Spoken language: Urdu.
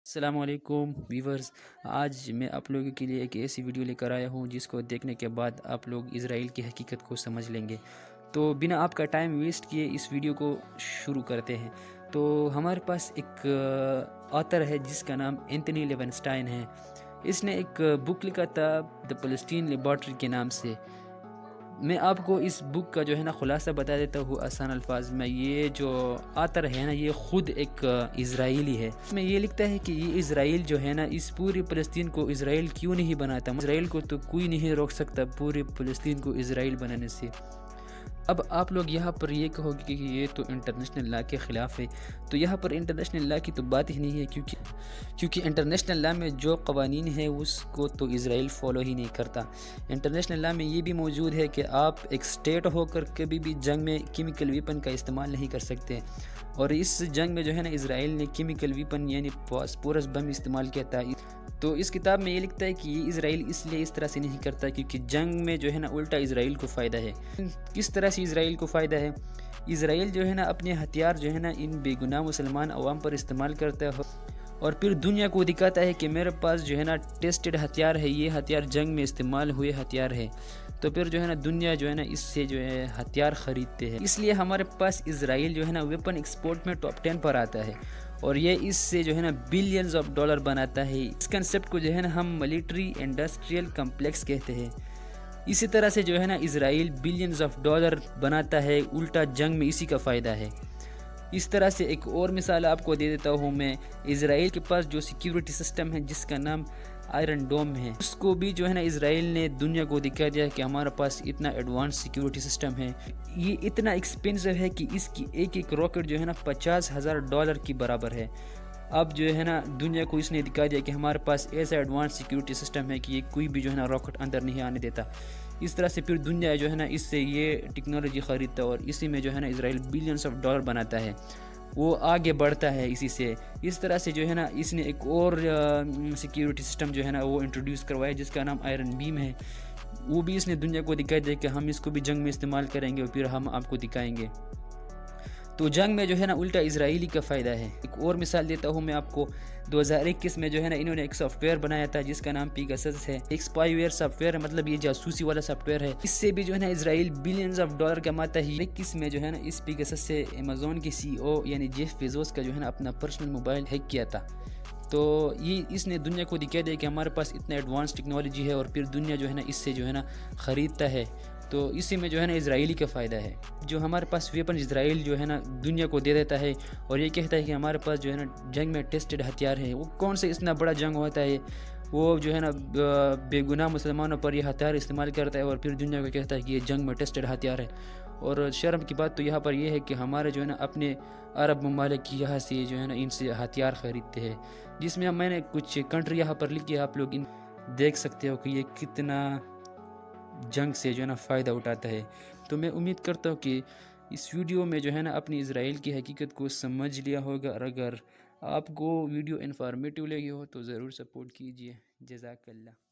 السلام علیکم ویورز، آج میں آپ لوگوں کے لیے ایک ایسی ویڈیو لے کر آیا ہوں جس کو دیکھنے کے بعد آپ لوگ اسرائیل کی حقیقت کو سمجھ لیں گے۔ تو بنا آپ کا ٹائم ویسٹ کیے اس ویڈیو کو شروع کرتے ہیں۔ تو ہمارے پاس ایک آتھر ہے جس کا نام اینتھنی لیونسٹائن ہے۔ اس نے ایک بک لکھا تھا دی پیلسٹین لیبارٹری کے نام سے۔ میں آپ کو اس بک کا جو ہے نا خلاصہ بتا دیتا ہوں آسان الفاظ میں۔ یہ جو آتھر ہے نا یہ خود ایک اسرائیلی ہے۔ اس میں یہ لکھتا ہے کہ یہ اسرائیل جو ہے نا اس پوری فلسطین کو اسرائیل کیوں نہیں بناتا۔ اسرائیل کو تو کوئی نہیں روک سکتا پوری فلسطین کو اسرائیل بنانے سے۔ اب آپ لوگ یہاں پر یہ کہو گے کہ یہ تو انٹرنیشنل لا کے خلاف ہے۔ تو یہاں پر انٹرنیشنل لا کی تو بات ہی نہیں ہے، کیونکہ انٹرنیشنل لا میں جو قوانین ہے اس کو تو اسرائیل فالو ہی نہیں کرتا۔ انٹرنیشنل لا میں یہ بھی موجود ہے کہ آپ ایک سٹیٹ ہو کر کبھی بھی جنگ میں کیمیکل ویپن کا استعمال نہیں کر سکتے، اور اس جنگ میں جو ہے نا اسرائیل نے کیمیکل ویپن یعنی فاسفورس بم استعمال کیا تھا۔ تو اس کتاب میں یہ لکھتا ہے کہ یہ اسرائیل اس لیے اس طرح سے نہیں کرتا کیونکہ جنگ میں جو ہے نا الٹا اسرائیل کو فائدہ ہے۔ کس طرح سے اسرائیل کو فائدہ ہے؟ اسرائیل جو ہے نا اپنے ہتھیار جو ہے نا ان بے گناہ مسلمان عوام پر استعمال کرتا ہے، اور پھر دنیا کو دکھاتا ہے کہ میرے پاس جو ہے نا ٹیسٹڈ ہتھیار ہے، یہ ہتھیار جنگ میں استعمال ہوئے ہتھیار ہے۔ تو پھر جو ہے نا دنیا جو ہے نا اس سے جو ہے ہتھیار خریدتے ہیں۔ اس لیے ہمارے پاس اسرائیل جو ہے نا ویپن ایکسپورٹ میں ٹاپ 10 پر آتا ہے، اور یہ اس سے جو ہے نا بلینز آف ڈالر بناتا ہے۔ اس کنسپٹ کو جو ہے نا ہم ملٹری انڈسٹریل کمپلیکس کہتے ہیں۔ اسی طرح سے جو ہے نا اسرائیل بلینز آف ڈالر بناتا ہے، الٹا جنگ میں اسی کا فائدہ ہے۔ اس طرح سے ایک اور مثال آپ کو دے دیتا ہوں میں۔ اسرائیل کے پاس جو سیکیورٹی سسٹم ہے جس کا نام آئرن ڈوم ہے، اس کو بھی جو ہے نا اسرائیل نے دنیا کو دکھا دیا کہ ہمارے پاس اتنا ایڈوانس سیکیورٹی سسٹم ہے۔ یہ اتنا ایکسپینسو ہے کہ اس کی ایک راکٹ جو ہے نا $50,000 کی برابر ہے۔ اب جو ہے نا دنیا کو اس نے دکھا دیا کہ ہمارے پاس ایسا ایڈوانس سیکیورٹی سسٹم ہے کہ یہ کوئی بھی جو ہے نا راکٹ اندر نہیں آنے دیتا۔ اس طرح سے پھر دنیا جو ہے نا اس سے یہ ٹیکنالوجی خریدتا ہے، اور اسی میں جو ہے نا اسرائیل بلینز آف ڈالر بناتا ہے، وہ آگے بڑھتا ہے اسی سے۔ اس طرح سے جو ہے نا اس نے ایک اور سیکیورٹی سسٹم جو ہے نا وہ انٹروڈیوس کروایا جس کا نام آئرن بیم ہے۔ وہ بھی اس نے دنیا کو دکھا دیا کہ ہم اس کو بھی جنگ میں استعمال کریں گے، اور پھر ہم آپ کو دکھائیں گے۔ تو جنگ میں جو ہے نا الٹا اسرائیلی کا فائدہ ہے۔ ایک اور مثال دیتا ہوں میں آپ کو۔ 2021 میں جو ہے نا انہوں نے ایک سافٹ ویئر بنایا تھا جس کا نام پیگاسس ہے۔ ایک سپائی ویئر سافٹ ویئر ہے، مطلب یہ جاسوسی والا سافٹ ویئر ہے۔ اس سے بھی جو ہے نا اسرائیل بلینز آف ڈالر کماتا ہے۔ 21 میں جو ہے نا اس پیگاسس سے ایمیزون کے CEO یعنی جیف بیزوس کا جو ہے نا اپنا پرسنل موبائل ہیک کیا تھا۔ تو یہ اس نے دنیا کو دکھا دیا کہ ہمارے پاس اتنا ایڈوانس ٹیکنالوجی ہے، اور پھر دنیا جو ہے نا اس سے جو ہے نا خریدتا ہے۔ تو اسی میں جو ہے نا اسرائیلی کا فائدہ ہے۔ جو ہمارے پاس ویپن اسرائیل جو ہے نا دنیا کو دے دیتا ہے، اور یہ کہتا ہے کہ ہمارے پاس جو ہے نا جنگ میں ٹیسٹڈ ہتھیار ہے۔ وہ کون سے اتنا بڑا جنگ ہوتا ہے، وہ جو ہے نا بے گناہ مسلمانوں پر یہ ہتھیار استعمال کرتا ہے، اور پھر دنیا کو کہتا ہے کہ یہ جنگ میں ٹیسٹڈ ہتھیار ہے۔ اور شرم کی بات تو یہاں پر یہ ہے کہ ہمارے جو ہے نا اپنے عرب ممالک یہاں سے جو ہے نا ان سے ہتھیار خریدتے ہیں، جس میں میں نے کچھ کنٹری یہاں پر لکھی ہے، آپ لوگ ان دیکھ سکتے ہو کہ یہ کتنا جنگ سے جو ہے نا فائدہ اٹھاتا ہے۔ تو میں امید کرتا ہوں کہ اس ویڈیو میں جو ہے نا اپنی اسرائیل کی حقیقت کو سمجھ لیا ہوگا، اور اگر آپ کو ویڈیو انفارمیٹیو لگی ہو تو ضرور سپورٹ کیجیے۔ جزاک اللہ۔